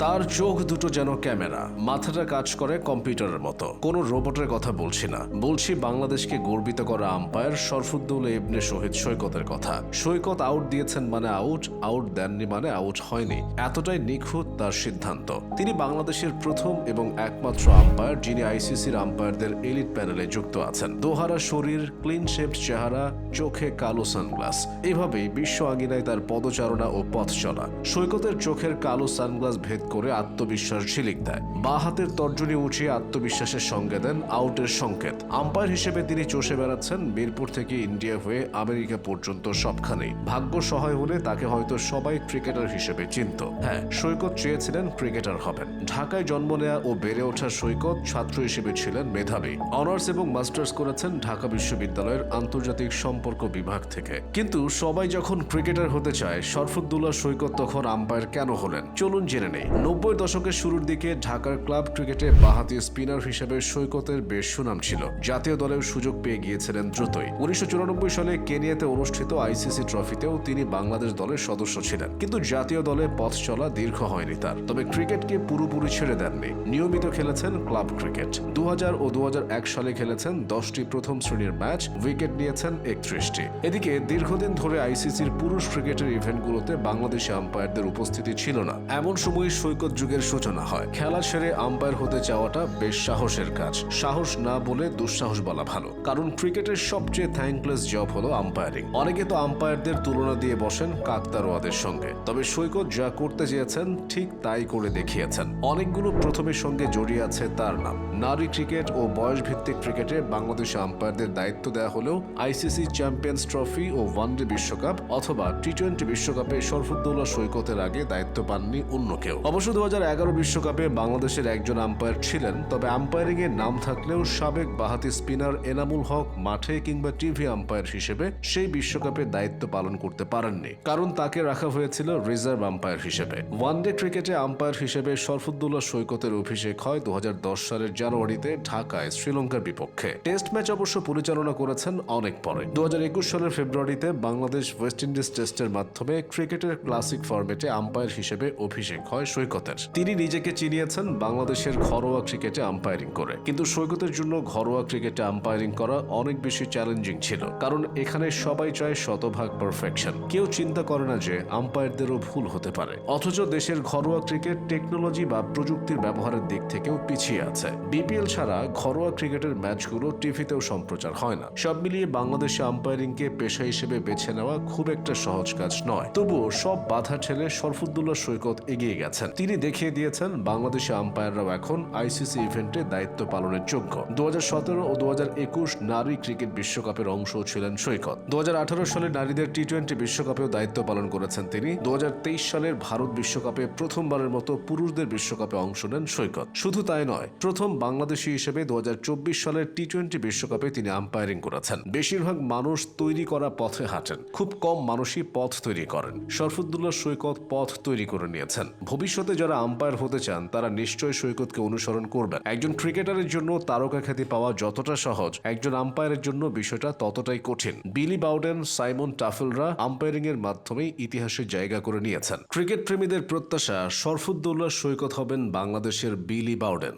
তার চোখ দুটো যেন ক্যামেরা, মাথাটা কাজ করে কম্পিউটারের মতো। কোনো রোবটের কথা বলছি না, বলছি বাংলাদেশকে গর্বিত করা আম্পায়ার শরফুদ্দৌলা ইবনে শহীদ সৈকতের কথা। সৈকত আউট দিয়েছেন মানে আউট, আউট দেননি মানে আউট হয়নি, এতটাই নিখুঁত তার সিদ্ধান্ত। তিনি বাংলাদেশের প্রথম এবং একমাত্র আম্পায়ার যিনি আইসিসির আম্পায়ারদের এলিট প্যানেলে যুক্ত আছেন। দোহারা শরীর, ক্লিন শেপড চেহারা, চোখে কালো সানগ্লাস, এভাবেই বিশ্ব আঙ্গিনায় তার পদচারণা ও পথ চলা। সৈকতের চোখের কালো সানগ্লাস ভেদ করে আত্মবিশ্বাস ঝিলিক দেয়। বাঁ হাতের তর্জনী উঁচিয়ে আত্মবিশ্বাসের সঙ্গে দেন আউটের সংকেত। আম্পায়ার হিসেবে তিনি চষে বেড়াচ্ছেন মিরপুর থেকে ইন্ডিয়া হয়ে আমেরিকা পর্যন্ত সবখানেই। ভাগ্য সহায় হলে তাকে হয়তো সবাই ক্রিকেটার হিসেবে চিনত। হ্যাঁ, সৈকত চেয়েছিলেন ক্রিকেটার হবেন। ঢাকায় জন্ম নেয়া ও বেড়ে ওঠা সৈকত ছাত্র হিসেবে ছিলেন মেধাবী। অনার্স এবং মাস্টার্স করেছেন ঢাকা বিশ্ববিদ্যালয়ের আন্তর্জাতিক সম্পর্ক বিভাগ থেকে। কিন্তু সবাই যখন ক্রিকেটার হতে চায়, শরফুদ্দৌলা সৈকত তখন আম্পায়ার কেন হলেন চলুন জেনে নেই। 90 দশকের শুরুর দিকে ঢাকার ক্লাব ক্রিকেটে বাঁহাতি স্পিনার হিসেবে সৈকতের বেশ সুনাম ছিল। জাতীয় দলেও সুযোগ পেয়ে গিয়েছিলেন দ্রুতই। 1994 সালে কেনিয়াতে অনুষ্ঠিত আইসিসি ট্রফিতেও তিনি বাংলাদেশ দলের সদস্য ছিলেন। কিন্তু জাতীয় দলে পথ চলা দীর্ঘ হয়নি তার। তবে ক্রিকেটকে পুরোপুরি ছেড়ে দেননি, নিয়মিত খেলেছেন ক্লাব ক্রিকেট। 2000 ও 2001 সালে খেলেছেন 10টি প্রথম শ্রেণীর ম্যাচ, উইকেট নিয়েছেন 31টি। এদিকে দীর্ঘদিন ধরে আইসিসির পুরুষ ক্রিকেটের ইভেন্টগুলোতে বাংলাদেশি আম্পায়ারদের উপস্থিতি ছিল না। এমন সময় সৈকত যুগের সূচনা হয়। খেলা ছেড়ে আম্পায়ার হতে চাওয়াটা বেশ সাহসের কাজ। সাহস না বলে দুঃসাহস বলা ভালো, কারণ ক্রিকেটের সবচেয়ে থ্যাঙ্কলেস জব হলো আম্পায়ারিং। অনেকে তো আম্পায়ারদের তুলনা দিয়ে বসেন কাকতারোয়াদের সঙ্গে, তবে সৈকত যা করতে চেয়েছেন ঠিক তাই করে দেখিয়েছেন। অনেকগুলো প্রথমের সঙ্গে জড়িয়ে আছে তার নাম। নারী ক্রিকেট ও বয়সভিত্তিক ক্রিকেটে বাংলাদেশে আম্পায়ারদের দায়িত্ব দেওয়া হলেও আইসিসি চ্যাম্পিয়ন্স ট্রফি ও ওয়ানডে বিশ্বকাপ অথবা টি-20 বিশ্বকাপে শরফুদ্দৌলা সৈকতের আগে দায়িত্ব পাননি অন্য কেউ। অবশ্য 2011 বিশ্বকাপে বাংলাদেশের একজন আম্পায়ার ছিলেন, তবে আম্পায়ারিং এর নাম থাকলেও সাবেক বাঁহাতি স্পিনার এনামুল হক মাঠে কিংবা টিভি আম্পায়ার হিসেবে সেই বিশ্বকাপে দায়িত্ব পালন করতে পারেননি, কারণ তাকে রাখা হয়েছিল রিজার্ভ আম্পায়ার হিসেবে। ওয়ানডে ক্রিকেটে আম্পায়ার হিসেবে শরফুদ্দৌলা সৈকতের অভিষেক হয় 2010 সালের জানুয়ারিতে ঢাকায় শ্রীলঙ্কার বিপক্ষে। টেস্ট ম্যাচ অবশ্য পরিচালনা করেছেন অনেক পরে। 2021 সালের ফেব্রুয়ারিতে বাংলাদেশ ওয়েস্ট ইন্ডিজ টেস্টের মাধ্যমে ক্রিকেটের ক্লাসিক ফরম্যাটে আম্পায়ার হিসেবে অভিষেক হয় সৈকতের। তিনি নিজেকে চিনিয়েছেন বাংলাদেশের ঘরোয়া ক্রিকেটে আম্পায়ারিং করে। কিন্তু সৈকতের জন্য ঘরোয়া ক্রিকেটে আম্পায়ারিং করা অনেক বেশি চ্যালেঞ্জিং ছিল, কারণ এখানে সবাই চায় শতভাগ পারফেকশন। কেউ চিন্তা করে না যে আম্পায়ারদেরও ভুল হতে পারে। অথচ দেশের ঘরোয়া ক্রিকেট টেকনোলজি বা প্রযুক্তির ব্যবহারের দিক থেকেও পিছিয়ে আছে। বিপিএল ছাড়া ঘরোয়া ক্রিকেটের ম্যাচগুলো টিভিতেও সম্প্রচার হয় না। সব মিলিয়ে বাংলাদেশে আম্পায়ারিংকে পেশা হিসেবে বেছে নেওয়া খুব একটা সহজ কাজ নয়। তবুও সব বাধা ঠেলে শরফুদ্দৌলা সৈকত এগিয়ে গেছেন। তিনি দেখিয়ে দিয়েছেন বাংলাদেশি আম্পায়াররাও এখন আইসিসি ইভেন্টে দায়িত্ব পালনের যোগ্য। 2017 ও 2021 নারী ক্রিকেট বিশ্বকাপের অংশ ছিলেন সৈকত। 2018 সালে নারীদের টি-20 বিশ্বকাপেও দায়িত্ব পালন করেছেন তিনি। 2023 সালের ভারত বিশ্বকাপে প্রথমবারের মতো পুরুষদের বিশ্বকাপে অংশ নেন সৈকত। শুধু তাই নয়, প্রথম বাংলাদেশি হিসেবে 2024 সালের টি-20 বিশ্বকাপে তিনি আম্পায়ারিং করেছেন। বেশিরভাগ মানুষ তৈরি করা পথে হাঁটেন, খুব কম মানুষই পথ তৈরি করেন। শরফুদ্দৌলা সৈকত পথ তৈরি করে নিয়েছেন। ভবিষ্যতে যারা আম্পায়ার হতে চান তারা নিশ্চয়ই সৈকতকে অনুসরণ করবেন। একজন ক্রিকেটারের জন্য তারকা খ্যাতি পাওয়া যতটা সহজ, একজন আম্পায়ারের জন্য বিষয়টা ততটাই কঠিন। বিলি বাউডেন, সাইমন টাফেলরা আম্পায়ারিং এর মাধ্যমে ইতিহাসে জায়গা করে নিয়েছেন। ক্রিকেট প্রেমীদের প্রত্যাশা শরফুদ্দৌলা সৈকত হবেন বাংলাদেশের বিলি বাউডেন।